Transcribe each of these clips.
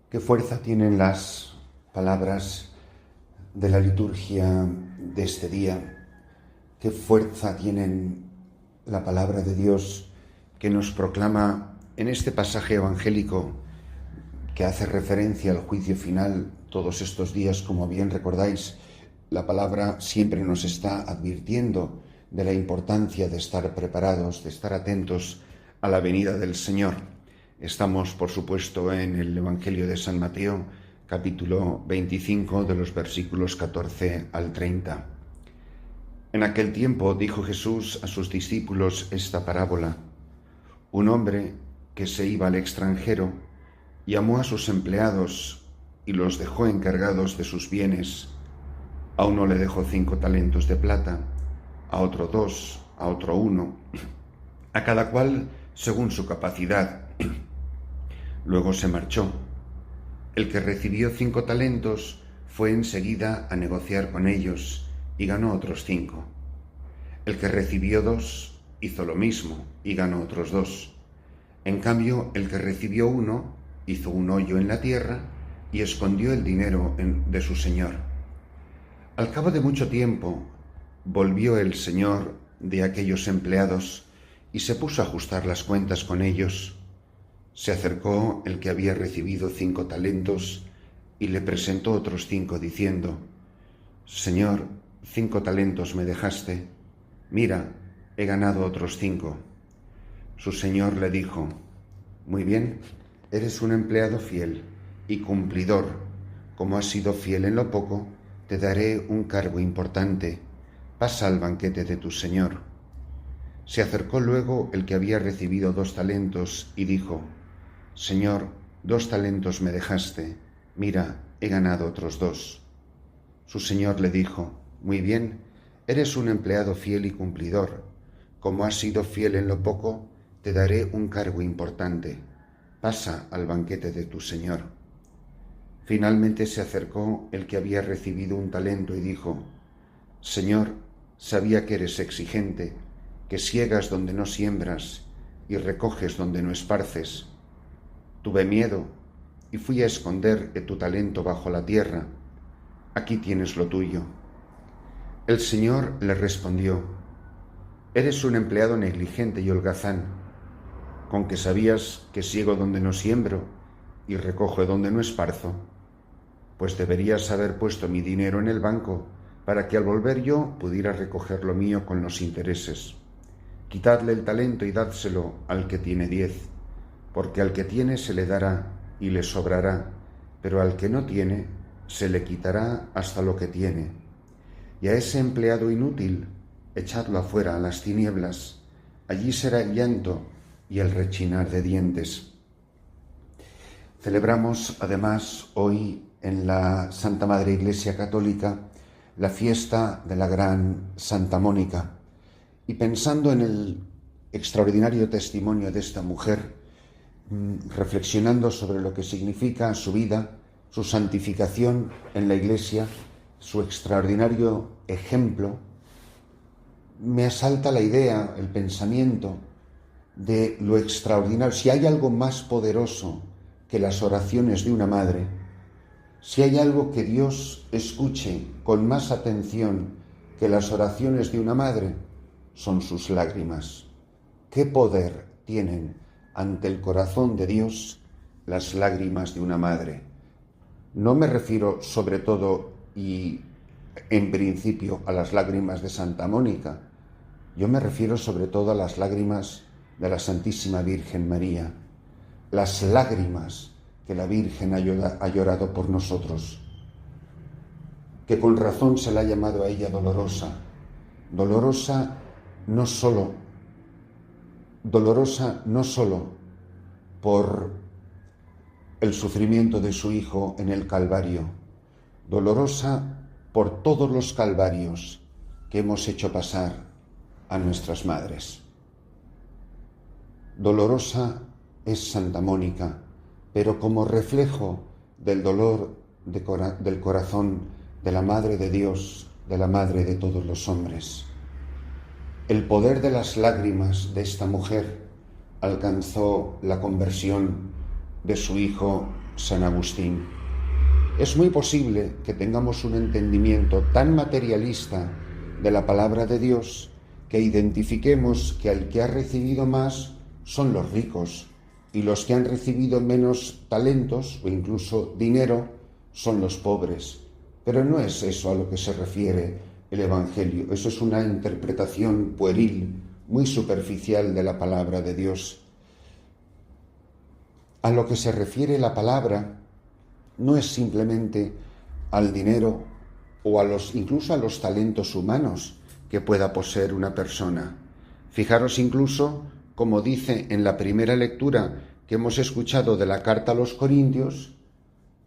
¿Qué fuerza tienen las palabras de la liturgia de este día? ¿Qué fuerza tienen la palabra de Dios que nos proclama en este pasaje evangélico que hace referencia al juicio final todos estos días? Como bien recordáis, la palabra siempre nos está advirtiendo de la importancia de estar preparados, de estar atentos a la venida del Señor. Estamos, por supuesto, en el Evangelio de San Mateo, capítulo 25, de los versículos 14 al 30. En aquel tiempo dijo Jesús a sus discípulos esta parábola. Un hombre que se iba al extranjero llamó a sus empleados y los dejó encargados de sus bienes. A uno le dejó 5 talentos de plata, a otro 2, a otro 1, a cada cual según su capacidad. Luego se marchó. El que recibió 5 talentos fue enseguida a negociar con ellos y ganó otros 5. El que recibió 2 hizo lo mismo y ganó otros 2. En cambio, el que recibió 1 hizo un hoyo en la tierra y escondió el dinero de su señor. Al cabo de mucho tiempo, volvió el señor de aquellos empleados y se puso a ajustar las cuentas con ellos. Se acercó el que había recibido 5 talentos y le presentó otros 5 diciendo: Señor, 5 talentos me dejaste. Mira, he ganado otros 5. Su señor le dijo: Muy bien, eres un empleado fiel y cumplidor. Como has sido fiel en lo poco, te daré un cargo importante. Pasa al banquete de tu señor. Se acercó luego el que había recibido 2 talentos y dijo: Señor, 2 talentos me dejaste. Mira, he ganado otros 2. Su señor le dijo: Muy bien, eres un empleado fiel y cumplidor. Como has sido fiel en lo poco, te daré un cargo importante. Pasa al banquete de tu señor. Finalmente se acercó el que había recibido 1 talento y dijo: Señor, sabía que eres exigente, que siegas donde no siembras y recoges donde no esparces. Tuve miedo y fui a esconder tu talento bajo la tierra. Aquí tienes lo tuyo. El Señor le respondió: Eres un empleado negligente y holgazán. Con que sabías que siego donde no siembro y recojo donde no esparzo. Pues deberías haber puesto mi dinero en el banco para que al volver yo pudiera recoger lo mío con los intereses. Quitadle el talento y dádselo al que tiene 10, porque al que tiene se le dará y le sobrará, pero al que no tiene se le quitará hasta lo que tiene. Y a ese empleado inútil echadlo afuera a las tinieblas, allí será el llanto y el rechinar de dientes. Celebramos además hoy en la Santa Madre Iglesia Católica la fiesta de la gran Santa Mónica, y pensando en el extraordinario testimonio de esta mujer, reflexionando sobre lo que significa su vida, su santificación en la Iglesia, su extraordinario ejemplo, me asalta la idea, el pensamiento de lo extraordinario. Si hay algo más poderoso que las oraciones de una madre, si hay algo que Dios escuche con más atención que las oraciones de una madre, son sus lágrimas. ¿Qué poder tienen ante el corazón de Dios las lágrimas de una madre? No me refiero sobre todo y en principio a las lágrimas de Santa Mónica. Yo me refiero sobre todo a las lágrimas de la Santísima Virgen María, las lágrimas que la Virgen ha llorado por nosotros, que con razón se la ha llamado a ella dolorosa. Dolorosa no solo por el sufrimiento de su Hijo en el Calvario, dolorosa por todos los calvarios que hemos hecho pasar a nuestras madres. Dolorosa es Santa Mónica, pero como reflejo del dolor del corazón de la Madre de Dios, de la Madre de todos los hombres. El poder de las lágrimas de esta mujer alcanzó la conversión de su hijo San Agustín. Es muy posible que tengamos un entendimiento tan materialista de la palabra de Dios que identifiquemos que el que ha recibido más son los ricos y los que han recibido menos talentos o incluso dinero son los pobres. Pero no es eso a lo que se refiere el Evangelio. Eso es una interpretación pueril, muy superficial de la palabra de Dios. A lo que se refiere la palabra no es simplemente al dinero o incluso a los talentos humanos que pueda poseer una persona. Fijaros incluso, como dice en la primera lectura que hemos escuchado de la carta a los Corintios,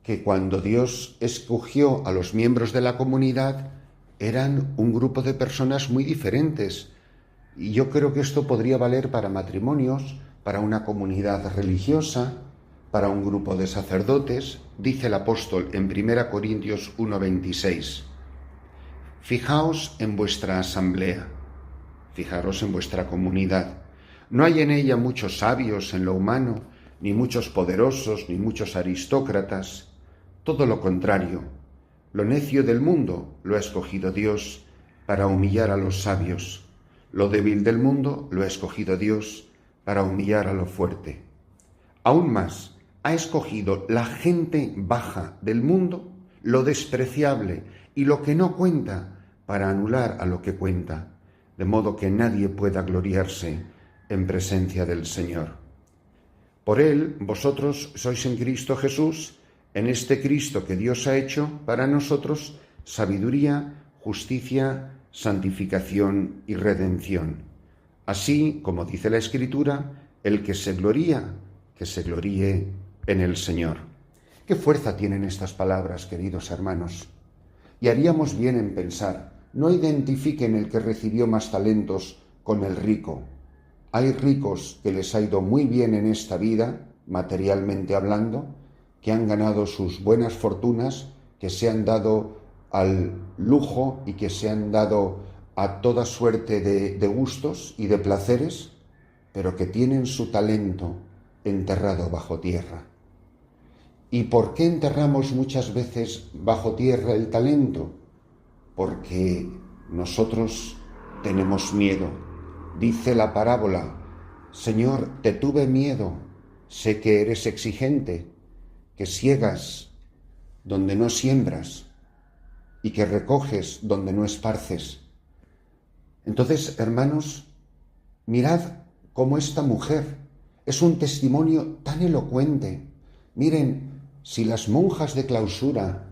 que cuando Dios escogió a los miembros de la comunidad eran un grupo de personas muy diferentes. Y yo creo que esto podría valer para matrimonios, para una comunidad religiosa, para un grupo de sacerdotes. Dice el apóstol en 1 Corintios 1:26, fijaos en vuestra asamblea, fijaros en vuestra comunidad. No hay en ella muchos sabios en lo humano, ni muchos poderosos, ni muchos aristócratas. Todo lo contrario, lo necio del mundo lo ha escogido Dios para humillar a los sabios. Lo débil del mundo lo ha escogido Dios para humillar a lo fuerte. Aún más, ha escogido la gente baja del mundo, lo despreciable y lo que no cuenta, para anular a lo que cuenta, de modo que nadie pueda gloriarse en presencia del Señor. Por Él, vosotros sois en Cristo Jesús, en este Cristo que Dios ha hecho para nosotros sabiduría, justicia, santificación y redención. Así, como dice la Escritura, el que se gloría, que se gloríe en el Señor. ¿Qué fuerza tienen estas palabras, queridos hermanos? Y haríamos bien en pensar, no identifiquen el que recibió más talentos con el rico. Hay ricos que les ha ido muy bien en esta vida, materialmente hablando, que han ganado sus buenas fortunas, que se han dado al lujo y que se han dado a toda suerte de gustos y de placeres, pero que tienen su talento enterrado bajo tierra. ¿Y por qué enterramos muchas veces bajo tierra el talento? Porque nosotros tenemos miedo. Dice la parábola, Señor, te tuve miedo, sé que eres exigente, que siegas donde no siembras y que recoges donde no esparces. Entonces, hermanos, mirad cómo esta mujer es un testimonio tan elocuente. Miren, si las monjas de clausura,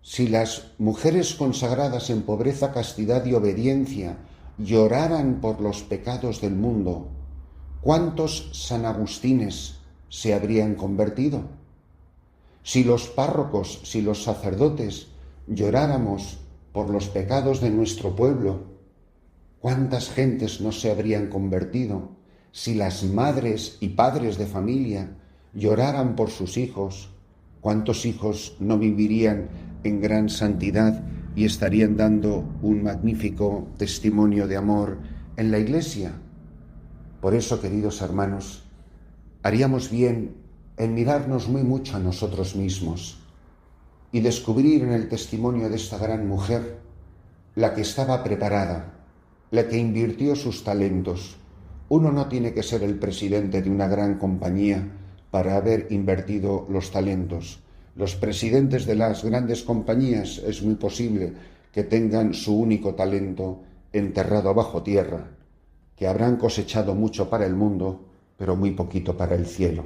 si las mujeres consagradas en pobreza, castidad y obediencia lloraran por los pecados del mundo, ¿cuántos San Agustines se habrían convertido? Si los párrocos, si los sacerdotes lloráramos por los pecados de nuestro pueblo, ¿cuántas gentes no se habrían convertido? Si las madres y padres de familia lloraran por sus hijos, ¿cuántos hijos no vivirían en gran santidad y estarían dando un magnífico testimonio de amor en la Iglesia? Por eso, queridos hermanos, haríamos bien en mirarnos muy mucho a nosotros mismos y descubrir en el testimonio de esta gran mujer la que estaba preparada, la que invirtió sus talentos. Uno no tiene que ser el presidente de una gran compañía para haber invertido los talentos. Los presidentes de las grandes compañías es muy posible que tengan su único talento enterrado bajo tierra, que habrán cosechado mucho para el mundo, pero muy poquito para el cielo.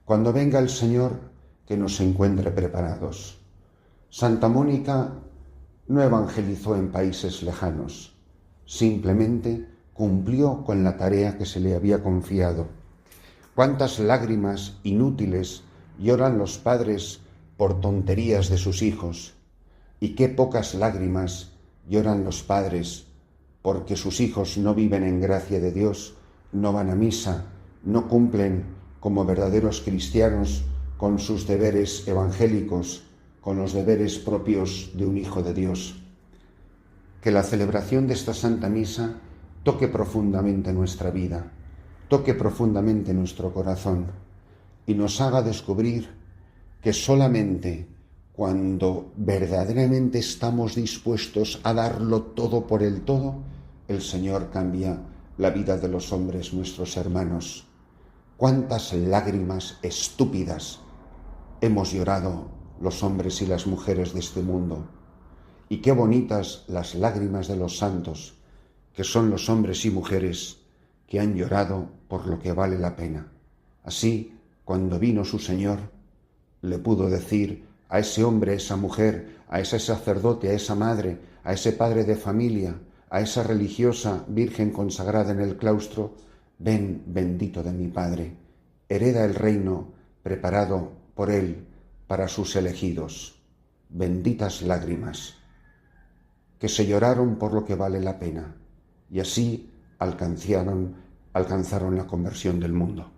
Cuando venga el Señor, que nos encuentre preparados. Santa Mónica no evangelizó en países lejanos, simplemente cumplió con la tarea que se le había confiado. ¿Cuántas lágrimas inútiles lloran los padres por tonterías de sus hijos? Y qué pocas lágrimas lloran los padres porque sus hijos no viven en gracia de Dios, no van a misa, no cumplen como verdaderos cristianos con sus deberes evangélicos, con los deberes propios de un hijo de Dios. Que la celebración de esta Santa Misa toque profundamente nuestra vida, toque profundamente nuestro corazón y nos haga descubrir que solamente cuando verdaderamente estamos dispuestos a darlo todo por el todo, el Señor cambia la vida de los hombres, nuestros hermanos. Cuántas lágrimas estúpidas hemos llorado los hombres y las mujeres de este mundo. Y qué bonitas las lágrimas de los santos, que son los hombres y mujeres que han llorado por lo que vale la pena. Así, cuando vino su Señor, le pudo decir a ese hombre, a esa mujer, a ese sacerdote, a esa madre, a ese padre de familia, a esa religiosa virgen consagrada en el claustro: ven, bendito de mi Padre, hereda el reino preparado por Él para sus elegidos. Benditas lágrimas, que se lloraron por lo que vale la pena, y así alcanzaron la conversión del mundo.